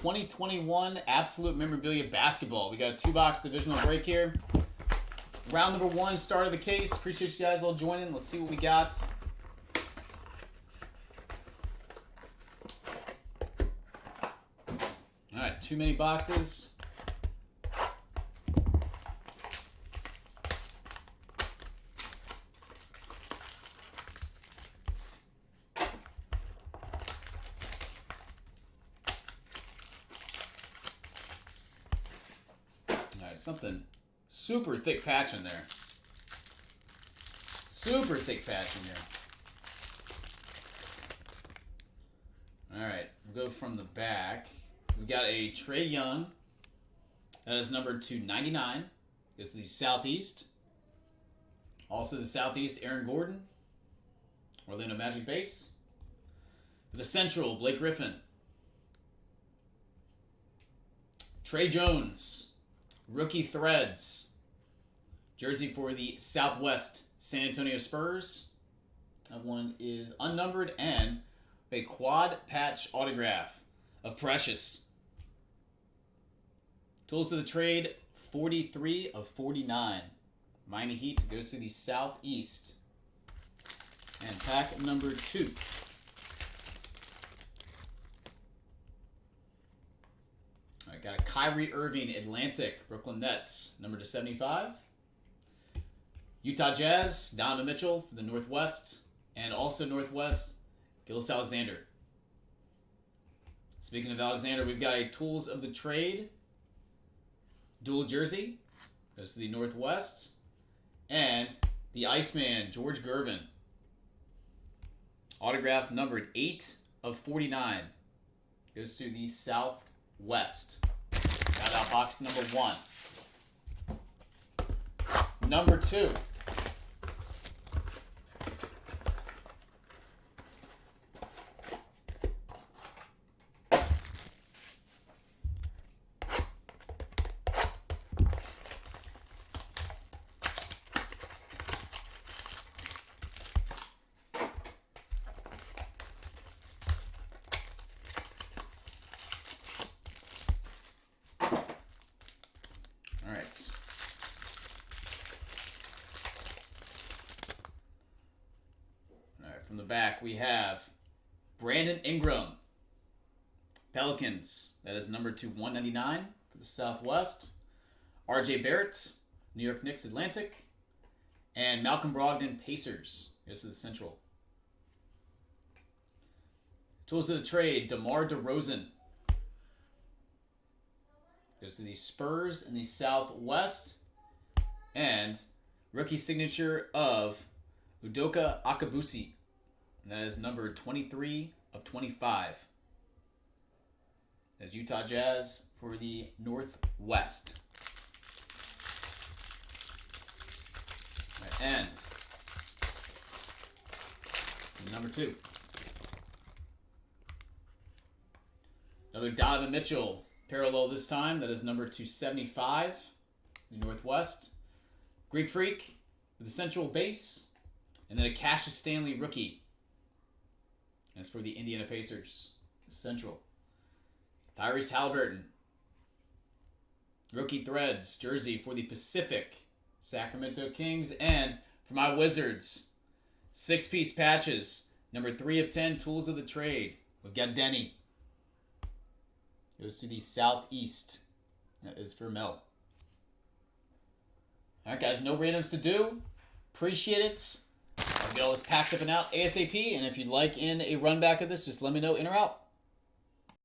2021 Absolute Memorabilia Basketball. We got a 2-box divisional break here. Round number 1, start of the case. Appreciate you guys all joining. Let's see what we got. All right, too many boxes. Something super thick patch in there. Super thick patch in here. All right, we'll go from the back. We got a Trae Young. That is numbered to 99. Goes to the Southeast. Also the Southeast, Aaron Gordon. Orlando Magic base. For the Central, Blake Griffin. Trey Jones. Rookie Threads. Jersey for the Southwest San Antonio Spurs. That one is unnumbered, and a quad patch autograph of Precious. Tools to the trade, 43 of 49. Miami Heat goes to the Southeast. And pack number 2. Got a Kyrie Irving Atlantic, Brooklyn Nets, number to 75. Utah Jazz, Donovan Mitchell for the Northwest, and also Northwest, Gillis Alexander. Speaking of Alexander, we've got a Tools of the Trade, dual jersey, goes to the Northwest, and the Iceman, George Gervin. Autograph numbered 8 of 49, goes to the Southwest. Got out box number 1. Number 2. From the back, we have Brandon Ingram, Pelicans. That is number to 199 for the Southwest. RJ Barrett, New York Knicks Atlantic. And Malcolm Brogdon, Pacers. Goes to the Central. Tools of the trade, DeMar DeRozan. Goes to the Spurs in the Southwest. And rookie signature of Udoka Akabusi. And that is number 23 of 25. That's Utah Jazz for the Northwest. And number 2. Another Donovan Mitchell parallel this time. That is number 275, the Northwest. Greek Freak for the Central base. And then a Cassius Stanley rookie. That's for the Indiana Pacers. Central. Tyrese Halliburton. Rookie Threads. Jersey for the Pacific. Sacramento Kings. And for my Wizards, 6-piece patches. Number 3 of 10. Tools of the trade. We've got Denny. Goes to the Southeast. That is for Mel. Alright guys, no randoms to do. Appreciate it. I'll get all this packed up and out ASAP, and if you'd like in a run back of this, just let me know, in or out.